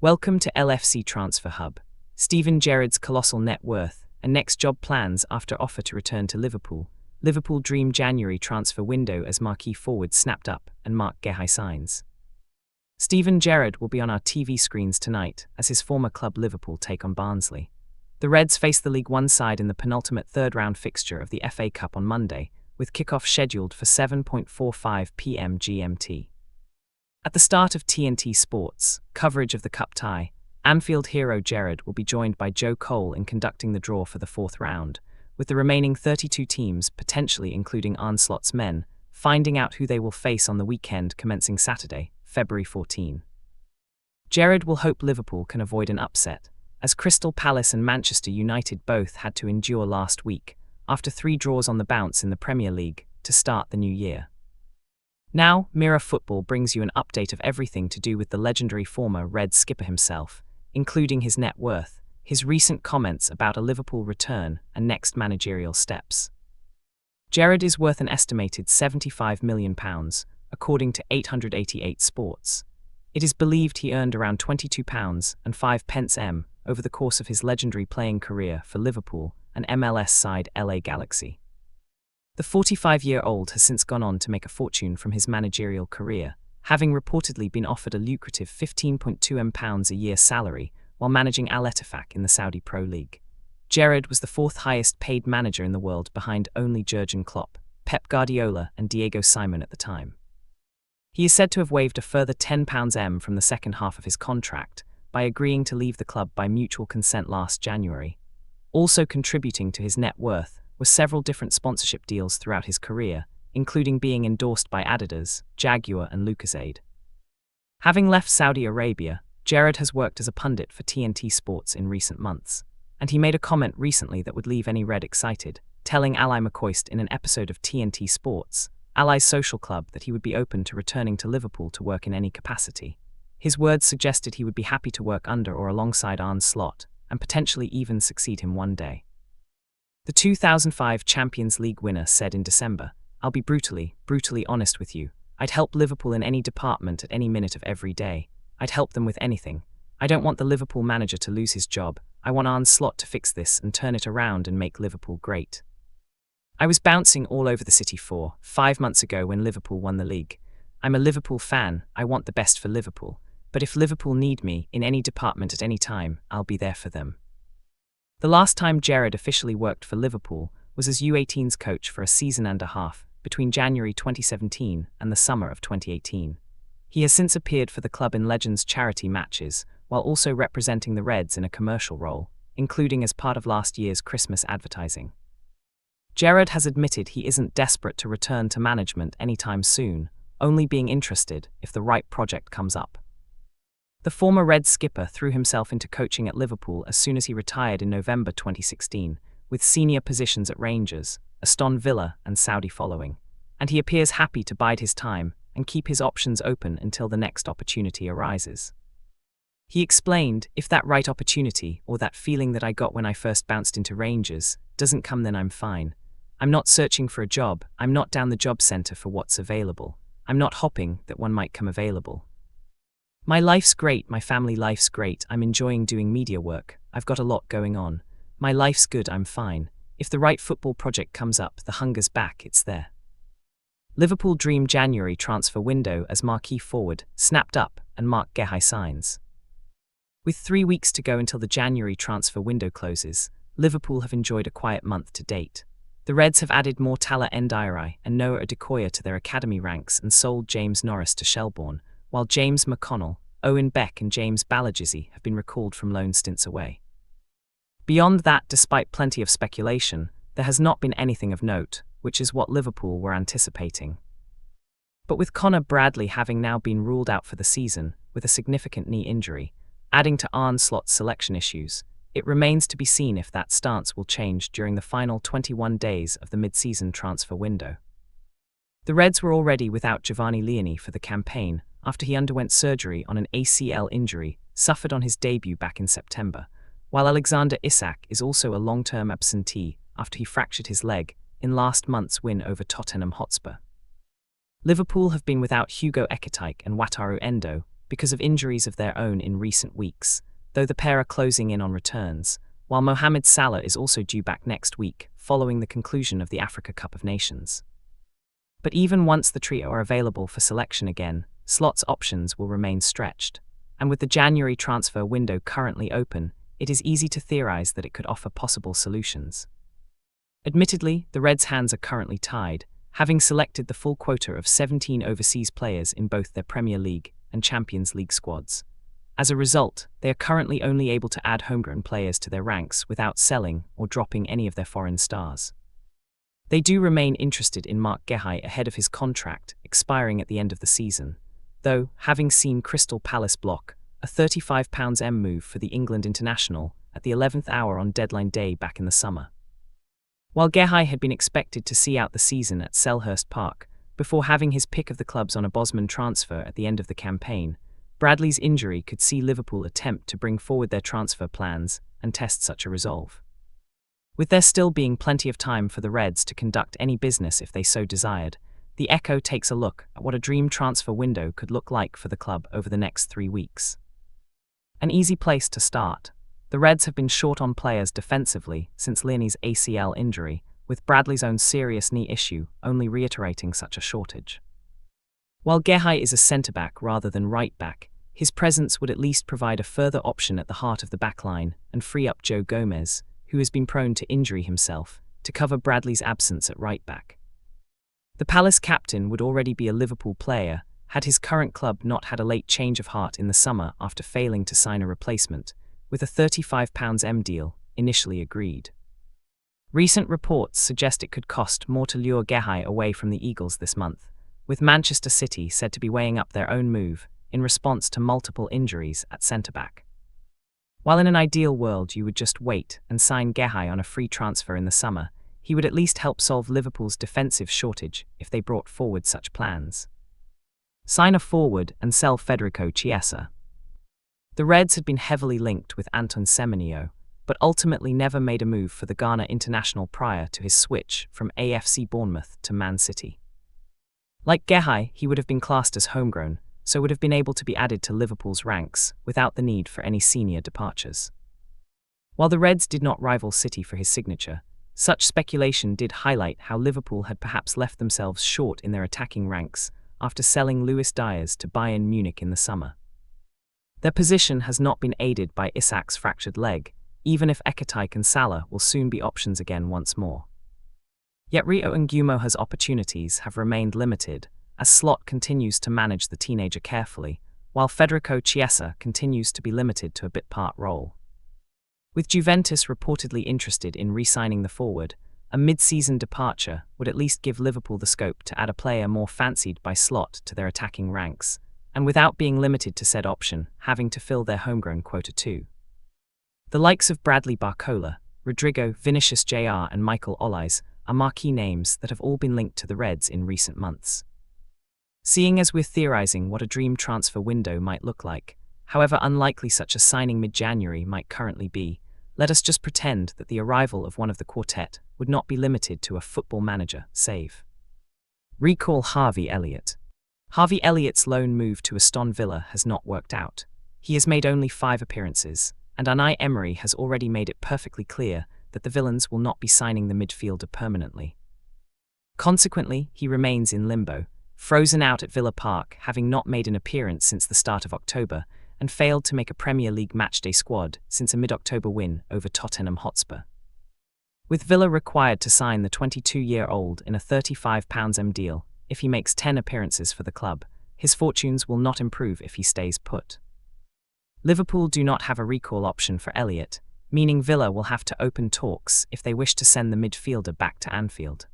Welcome to LFC Transfer Hub. Steven Gerrard's colossal net worth and next job plans after offer to return to Liverpool. Liverpool dream January transfer window as Marquee forward snapped up and Guehi signs. Steven Gerrard will be on our TV screens tonight as his former club Liverpool take on Barnsley. The Reds face the League One side in the penultimate third-round fixture of the FA Cup on Monday, with kick-off scheduled for 7:45 p.m. GMT. At the start of TNT Sports coverage of the Cup tie, Anfield hero Gerrard will be joined by Joe Cole in conducting the draw for the fourth round, with the remaining 32 teams, potentially including Arne Slot's men, finding out who they will face on the weekend commencing Saturday, February 14. Gerrard will hope Liverpool can avoid an upset, as Crystal Palace and Manchester United both had to endure last week, after 3 draws on the bounce in the Premier League, to start the new year. Now, Mirror Football brings you an update of everything to do with the legendary former Red skipper himself, including his net worth, his recent comments about a Liverpool return and next managerial steps. Gerrard is worth an estimated £75 million, according to 888 Sports. It is believed he earned around £22.05 over the course of his legendary playing career for Liverpool and MLS side LA Galaxy. The 45-year-old has since gone on to make a fortune from his managerial career, having reportedly been offered a lucrative £15.2 million a year salary while managing Al Ettifaq in the Saudi Pro League. Gerrard was the 4th highest paid manager in the world behind only Jurgen Klopp, Pep Guardiola and Diego Simon at the time. He is said to have waived a further £10 from the second half of his contract by agreeing to leave the club by mutual consent last January. Also contributing to his net worth were several different sponsorship deals throughout his career, including being endorsed by Adidas, Jaguar and Lucozade. Having left Saudi Arabia, Gerrard has worked as a pundit for TNT Sports in recent months, and he made a comment recently that would leave any Red excited, telling Ally McCoist in an episode of TNT Sports, Ally's social club, that he would be open to returning to Liverpool to work in any capacity. His words suggested he would be happy to work under or alongside Arne Slot, and potentially even succeed him one day. The 2005 Champions League winner said in December, "I'll be brutally honest with you. I'd help Liverpool in any department at any minute of every day. I'd help them with anything. I don't want the Liverpool manager to lose his job. I want Arne Slot to fix this and turn it around and make Liverpool great. I was bouncing all over the city 5 months ago when Liverpool won the league. I'm a Liverpool fan, I want the best for Liverpool. But if Liverpool need me in any department at any time, I'll be there for them." The last time Gerrard officially worked for Liverpool was as U18's coach for a season and a half, between January 2017 and the summer of 2018. He has since appeared for the club in Legends charity matches, while also representing the Reds in a commercial role, including as part of last year's Christmas advertising. Gerrard has admitted he isn't desperate to return to management anytime soon, only being interested if the right project comes up. The former Red skipper threw himself into coaching at Liverpool as soon as he retired in November 2016, with senior positions at Rangers, Aston Villa and Saudi following, and he appears happy to bide his time and keep his options open until the next opportunity arises. He explained, "If that right opportunity, or that feeling that I got when I first bounced into Rangers, doesn't come, then I'm fine. I'm not searching for a job, I'm not down the job centre for what's available. I'm not hoping that one might come available. My life's great, my family life's great, I'm enjoying doing media work, I've got a lot going on. My life's good, I'm fine. If the right football project comes up, the hunger's back, it's there." Liverpool dream January transfer window as Marquee forward snapped up and Guehi signs. With 3 weeks to go until the January transfer window closes, Liverpool have enjoyed a quiet month to date. The Reds have added more Tala Ndiaye and Noah Adekoya to their academy ranks and sold James Norris to Shelbourne, while James McConnell, Owen Beck and James Balagizi have been recalled from loan stints away. Beyond that, despite plenty of speculation, there has not been anything of note, which is what Liverpool were anticipating. But with Connor Bradley having now been ruled out for the season, with a significant knee injury, adding to Arne Slot's selection issues, it remains to be seen if that stance will change during the final 21 days of the mid-season transfer window. The Reds were already without Giovanni Leoni for the campaign, after he underwent surgery on an ACL injury suffered on his debut back in September, while Alexander Isak is also a long-term absentee after he fractured his leg in last month's win over Tottenham Hotspur. Liverpool have been without Hugo Ekitike and Wataru Endo, because of injuries of their own in recent weeks, though the pair are closing in on returns, while Mohamed Salah is also due back next week, following the conclusion of the Africa Cup of Nations. But even once the trio are available for selection again, slots options will remain stretched, and with the January transfer window currently open, it is easy to theorize that it could offer possible solutions. Admittedly, the Reds' hands are currently tied, having selected the full quota of 17 overseas players in both their Premier League and Champions League squads. As a result, they are currently only able to add homegrown players to their ranks without selling or dropping any of their foreign stars. They do remain interested in Guehi ahead of his contract expiring at the end of the season, though, having seen Crystal Palace block a £35 move for the England international at the 11th hour on deadline day back in the summer. While Guehi had been expected to see out the season at Selhurst Park, before having his pick of the clubs on a Bosman transfer at the end of the campaign, Bradley's injury could see Liverpool attempt to bring forward their transfer plans and test such a resolve. With there still being plenty of time for the Reds to conduct any business if they so desired, the Echo takes a look at what a dream transfer window could look like for the club over the next 3 weeks. An easy place to start. The Reds have been short on players defensively since Lianie's ACL injury, with Bradley's own serious knee issue only reiterating such a shortage. While Guehi is a centre-back rather than right-back, his presence would at least provide a further option at the heart of the backline and free up Joe Gomez, who has been prone to injury himself, to cover Bradley's absence at right-back. The Palace captain would already be a Liverpool player had his current club not had a late change of heart in the summer after failing to sign a replacement, with a £35 deal initially agreed. Recent reports suggest it could cost more to lure Guehi away from the Eagles this month, with Manchester City said to be weighing up their own move in response to multiple injuries at centre-back. While in an ideal world you would just wait and sign Guehi on a free transfer in the summer, he would at least help solve Liverpool's defensive shortage if they brought forward such plans. Sign a forward and sell Federico Chiesa. The Reds had been heavily linked with Anton Semenyo, but ultimately never made a move for the Ghana international prior to his switch from AFC Bournemouth to Man City. Like Guehi, he would have been classed as homegrown, so would have been able to be added to Liverpool's ranks without the need for any senior departures. While the Reds did not rival City for his signature, such speculation did highlight how Liverpool had perhaps left themselves short in their attacking ranks after selling Luis Diaz to Bayern Munich in the summer. Their position has not been aided by Isak's fractured leg, even if Ekatike and Salah will soon be options again once more. Yet Rio Ngumoha's opportunities have remained limited, as Slot continues to manage the teenager carefully, while Federico Chiesa continues to be limited to a bit-part role. With Juventus reportedly interested in re-signing the forward, a mid-season departure would at least give Liverpool the scope to add a player more fancied by Slot to their attacking ranks, and without being limited to said option, having to fill their homegrown quota too. The likes of Bradley Barcola, Rodrigo, Vinicius Jr. and Michael Olise are marquee names that have all been linked to the Reds in recent months. Seeing as we're theorizing what a dream transfer window might look like, however unlikely such a signing mid-January might currently be, let us just pretend that the arrival of one of the quartet would not be limited to a football manager save. Recall Harvey Elliott. Harvey Elliott's loan move to Aston Villa has not worked out. He has made only 5 appearances, and Unai Emery has already made it perfectly clear that the Villains will not be signing the midfielder permanently. Consequently, he remains in limbo, frozen out at Villa Park, having not made an appearance since the start of October, and failed to make a Premier League matchday squad since a mid-October win over Tottenham Hotspur. With Villa required to sign the 22-year-old in a £35 deal, if he makes 10 appearances for the club, his fortunes will not improve if he stays put. Liverpool do not have a recall option for Elliott, meaning Villa will have to open talks if they wish to send the midfielder back to Anfield.